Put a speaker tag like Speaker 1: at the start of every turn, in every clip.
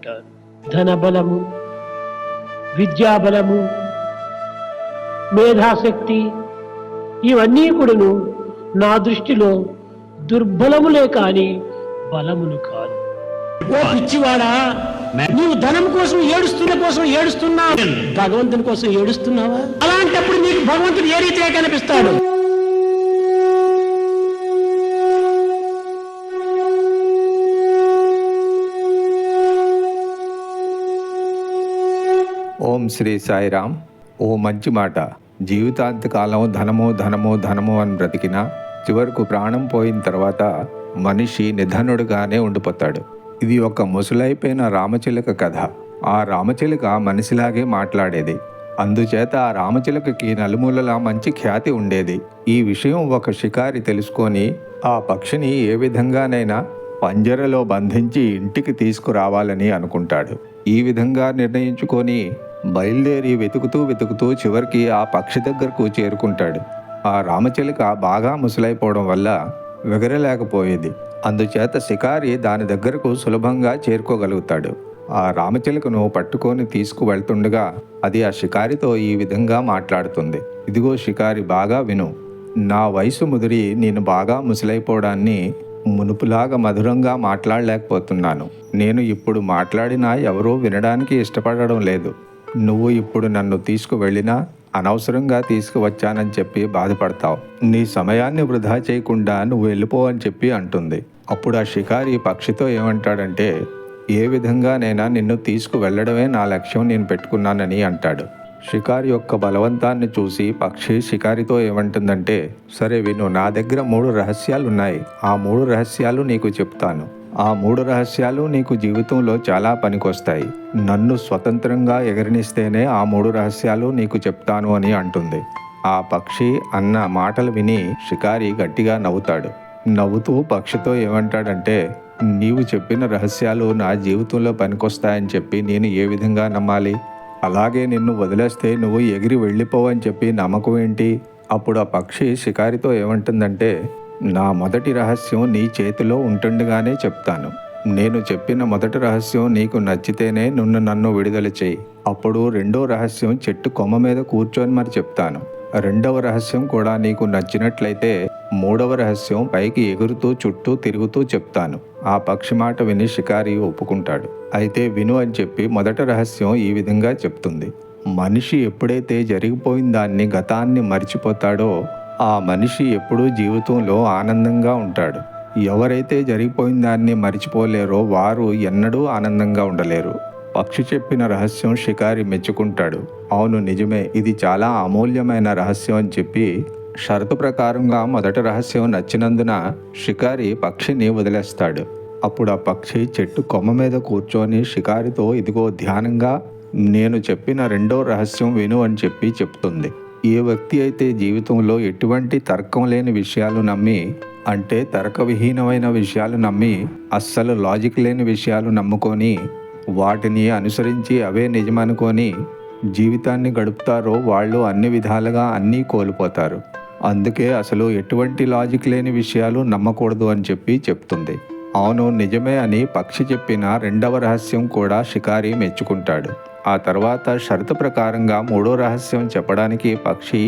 Speaker 1: ఉంటారు. ధనబలము, విద్యాబలము, మేధాశక్తి ఇవన్నీ కూడాను నా దృష్టిలో దుర్బలములే కాని బలములు కాదు. ఓ పిచ్చివాడా, నీవు ధనం కోసం ఏడుస్తున్నావు, భగవంతుని కోసం ఏడుస్తున్నావా? అలాంటప్పుడు నీకు భగవంతుడు ఏ రీతిగా కనిపిస్తాడు?
Speaker 2: ఓం శ్రీ సాయిరామ్. ఓ మంచి మాట. జీవితాంతకాలం ధనము ధనము ధనము అని బ్రతికినా చివరకు ప్రాణం పోయిన తర్వాత మనిషి నిధనుడుగానే ఉండిపోతాడు. ఇది ఒక ముసలైపోయిన రామచిలుక కథ. ఆ రామచిలుక మనిషిలాగే మాట్లాడేది. అందుచేత ఆ రామచిలుకకి నలుమూలలా మంచి ఖ్యాతి ఉండేది. ఈ విషయం ఒక షికారి తెలుసుకొని ఆ పక్షిని ఏ విధంగానైనా పంజరలో బంధించి ఇంటికి తీసుకురావాలని అనుకుంటాడు. ఈ విధంగా నిర్ణయించుకొని బయలుదేరి వెతుకుతూ చివరికి ఆ పక్షి దగ్గరకు చేరుకుంటాడు. ఆ రామచిలుక బాగా ముసలైపోవడం వల్ల ఎగరలేకపోయేది. అందుచేత షికారి దాని దగ్గరకు సులభంగా చేరుకోగలుగుతాడు. ఆ రామచిలుకను పట్టుకొని తీసుకువెళ్తుండగా అది ఆ షికారితో ఈ విధంగా మాట్లాడుతుంది. ఇదిగో షికారి, బాగా విను. నా వయసు ముదిరి నేను బాగా ముసలైపోవడాన్ని మునుపులాగా మధురంగా మాట్లాడలేకపోతున్నాను. నేను ఇప్పుడు మాట్లాడినా ఎవరూ వినడానికి ఇష్టపడడం లేదు. నువ్వు ఇప్పుడు నన్ను తీసుకువెళ్ళినా అనవసరంగా తీసుకువచ్చానని చెప్పి బాధపడతావు. నీ సమయాన్ని వృధా చేయకుండా నువ్వు వెళ్ళిపో అని చెప్పి అంటుంది. అప్పుడు ఆ షికారి పక్షితో ఏమంటాడంటే, ఏ విధంగానైనా నిన్ను తీసుకువెళ్ళడమే నా లక్ష్యం, నేను పెట్టుకున్నానని అంటాడు. షికారి యొక్క బలవంతాన్ని చూసి పక్షి షికారితో ఏమంటుందంటే, సరే విను, నా దగ్గర 3 రహస్యాలు ఉన్నాయి. ఆ 3 రహస్యాలు నీకు చెప్తాను. ఆ 3 రహస్యాలు నీకు జీవితంలో చాలా పనికొస్తాయి. నన్ను స్వతంత్రంగా ఎగరనిస్తేనే ఆ 3 రహస్యాలు నీకు చెప్తాను అని అంటుంది. ఆ పక్షి అన్న మాటలు విని షికారి గట్టిగా నవ్వుతాడు. నవ్వుతూ పక్షితో ఏమంటాడంటే, నీవు చెప్పిన రహస్యాలు నా జీవితంలో పనికొస్తాయని చెప్పి నేను ఏ విధంగా నమ్మాలి? అలాగే నిన్ను వదిలేస్తే నువ్వు ఎగిరి వెళ్ళిపోవని చెప్పి నమ్మకం ఏంటి? అప్పుడు ఆ పక్షి షికారితో ఏమంటుందంటే, నా మొదటి రహస్యం నీ చేతిలో ఉంటుండగానే చెప్తాను. నేను చెప్పిన మొదటి రహస్యం నీకు నచ్చితేనే నన్ను విడుదల చేయి. అప్పుడు 2వ రహస్యం చెట్టు కొమ్మ మీద కూర్చొని మరి చెప్తాను. 2వ రహస్యం కూడా నీకు నచ్చినట్లయితే 3వ రహస్యం పైకి ఎగురుతూ చుట్టూ తిరుగుతూ చెప్తాను. ఆ పక్షి మాట విని షికారి ఒప్పుకుంటాడు. అయితే విను అని చెప్పి మొదటి రహస్యం ఈ విధంగా చెప్తుంది. మనిషి ఎప్పుడైతే జరిగిపోయిన దాన్ని, గతాన్ని మర్చిపోతాడో ఆ మనిషి ఎప్పుడూ జీవితంలో ఆనందంగా ఉంటాడు. ఎవరైతే జరిగిపోయిన దాన్ని మర్చిపోలేరో వారు ఎన్నడూ ఆనందంగా ఉండలేరు. పక్షి చెప్పిన రహస్యం షికారి మెచ్చుకుంటాడు. అవును, నిజమే, ఇది చాలా అమూల్యమైన రహస్యం అని చెప్పి షరతు ప్రకారంగా మొదటి రహస్యం నచ్చినందున షికారి పక్షిని వదిలేస్తాడు. అప్పుడు ఆ పక్షి చెట్టు కొమ్మ మీద కూర్చొని షికారితో, ఇదిగో ధ్యానంగా నేను చెప్పిన 2వ రహస్యం విను అని చెప్పి చెప్తుంది. ఏ వ్యక్తి అయితే జీవితంలో ఎటువంటి తర్కం లేని విషయాలు నమ్మి, అంటే తర్కవిహీనమైన విషయాలు నమ్మి, అస్సలు లాజిక్ లేని విషయాలు నమ్ముకొని వాటిని అనుసరించి అవే నిజమనుకొని జీవితాన్ని గడుపుతారో వాళ్ళు అన్ని విధాలుగా అన్నీ కోల్పోతారు. అందుకే అసలు ఎటువంటి లాజిక్ లేని విషయాలు నమ్మకూడదు అని చెప్పి చెప్తుంది. అవును, నిజమే అని పక్షి చెప్పిన 2వ రహస్యం కూడా షికారి మెచ్చుకుంటాడు. ఆ తర్వాత షరతు ప్రకారంగా 3వ రహస్యం చెప్పడానికి పక్షి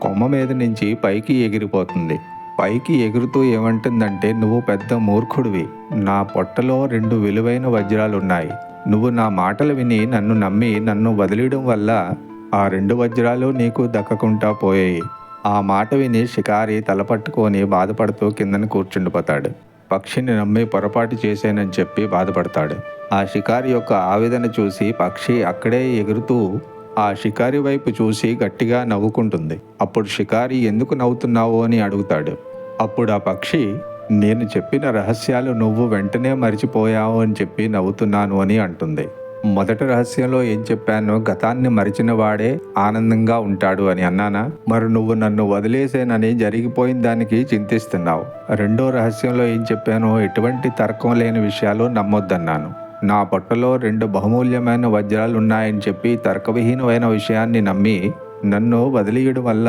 Speaker 2: కొమ్మ మీద నుంచి పైకి ఎగిరిపోతుంది. పైకి ఎగురుతూ ఏమంటుందంటే, నువ్వు పెద్ద మూర్ఖుడివి. నా పొట్టలో 2 విలువైన వజ్రాలున్నాయి. నువ్వు నా మాటలు విని నన్ను నమ్మి నన్ను వదిలేయడం వల్ల ఆ 2 వజ్రాలు నీకు దక్కకుండా పోయాయి. ఆ మాట విని షికారి తలపట్టుకొని బాధపడుతూ కిందన కూర్చుండిపోతాడు. పక్షిని నమ్మి పొరపాటు చేశానని చెప్పి బాధపడతాడు. ఆ షికారి యొక్క ఆవేదన చూసి పక్షి అక్కడే ఎగురుతూ ఆ షికారి వైపు చూసి గట్టిగా నవ్వుకుంటుంది. అప్పుడు షికారి, ఎందుకు నవ్వుతున్నావు అని అడుగుతాడు. అప్పుడు ఆ పక్షి, నేను చెప్పిన రహస్యాలు నువ్వు వెంటనే మరిచిపోయావు అని చెప్పి నవ్వుతున్నాను అని అంటుంది. మొదటి రహస్యంలో ఏం చెప్పానో, గతాన్ని మరిచిన వాడే ఆనందంగా ఉంటాడు అని అన్నానా? మరి నువ్వు నన్ను వదిలేసేనని జరిగిపోయిన దానికి చింతిస్తున్నావు. 2వ రహస్యంలో ఏం చెప్పానో, ఎటువంటి తర్కం లేని విషయాలు నమ్మొద్దన్నాను. నా పొట్టలో 2 బహుమూల్యమైన వజ్రాలు ఉన్నాయని చెప్పి తర్కవిహీనమైన విషయాన్ని నమ్మి నన్ను వదిలేయడం వల్ల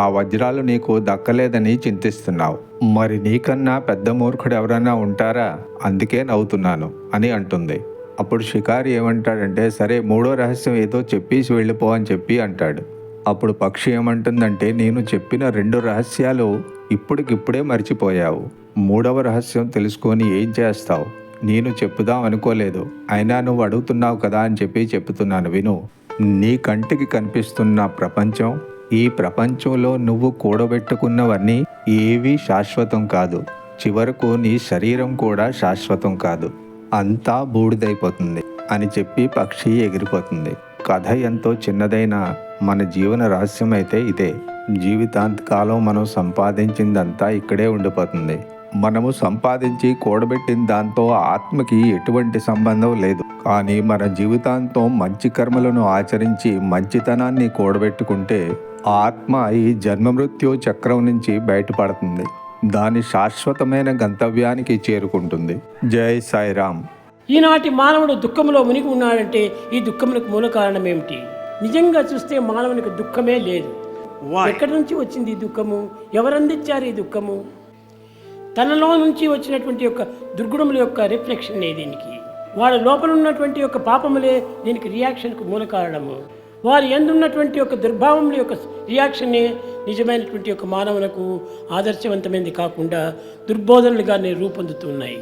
Speaker 2: ఆ వజ్రాలు నీకు దక్కలేదని చింతిస్తున్నావు. మరి నీకన్నా పెద్ద మూర్ఖుడు ఎవరైనా ఉంటారా? అందుకే నవ్వుతున్నాను అని అంటుంది. అప్పుడు షికారి ఏమంటాడంటే, సరే మూడో రహస్యం ఏదో చెప్పేసి వెళ్ళిపో అని చెప్పి అంటాడు. అప్పుడు పక్షి ఏమంటుందంటే, నేను చెప్పిన 2 రహస్యాలు ఇప్పటికిప్పుడే మర్చిపోయావు. మూడవ రహస్యం తెలుసుకొని ఏం చేస్తావు? నేను చెప్పుదాం అనుకోలేదు, అయినా నువ్వు అడుగుతున్నావు కదా అని చెప్పి చెప్తున్నాను విను. నీ కంటికి కనిపిస్తున్న ప్రపంచం, ఈ ప్రపంచంలో నువ్వు కూడబెట్టుకున్నవన్నీ ఏవీ శాశ్వతం కాదు. చివరకు నీ శరీరం కూడా శాశ్వతం కాదు, అంతా బూడిదైపోతుంది అని చెప్పి పక్షి ఎగిరిపోతుంది. కథ ఎంతో చిన్నదైనా మన జీవన రహస్యం అయితే ఇదే. జీవితాంతకాలం మనం సంపాదించిందంతా ఇక్కడే ఉండిపోతుంది. మనము సంపాదించి కూడబెట్టిన దాంతో ఆత్మకి ఎటువంటి సంబంధం లేదు. కానీ మన జీవితాంతం మంచి కర్మలను ఆచరించి మంచితనాన్ని కూడబెట్టుకుంటే ఆత్మ ఈ జన్మమృత్యు చక్రం నుంచి బయటపడుతుంది. దాని శాశ్వతమైన గంతవ్యానికి చేరుకుంటుంది. జై సాయిరామ్.
Speaker 1: ఈనాటి మానవుడు దుఃఖంలో మునిగి ఉన్నాడంటే ఈ దుఃఖములకు మూల కారణం ఏమిటి? నిజంగా చూస్తే మానవునికి దుఃఖమే లేదు. ఎక్కడి నుంచి వచ్చింది ఈ దుఃఖము? ఎవరందించారు ఈ దుఃఖము? తనలో నుంచి వచ్చినటువంటి యొక్క దుర్గుణముల యొక్క రిఫ్లెక్షన్ దీనికి. వాడి లోపల ఉన్నటువంటి యొక్క పాపములే దీనికి రియాక్షన్కు మూల కారణము. వారి ఎందున్నటువంటి యొక్క దుర్భావముల యొక్క రియాక్షన్నే నిజమైనటువంటి యొక్క మానవులకు ఆదర్శవంతమైనది కాకుండా దుర్బోధనలుగానే రూపొందుతున్నాయి.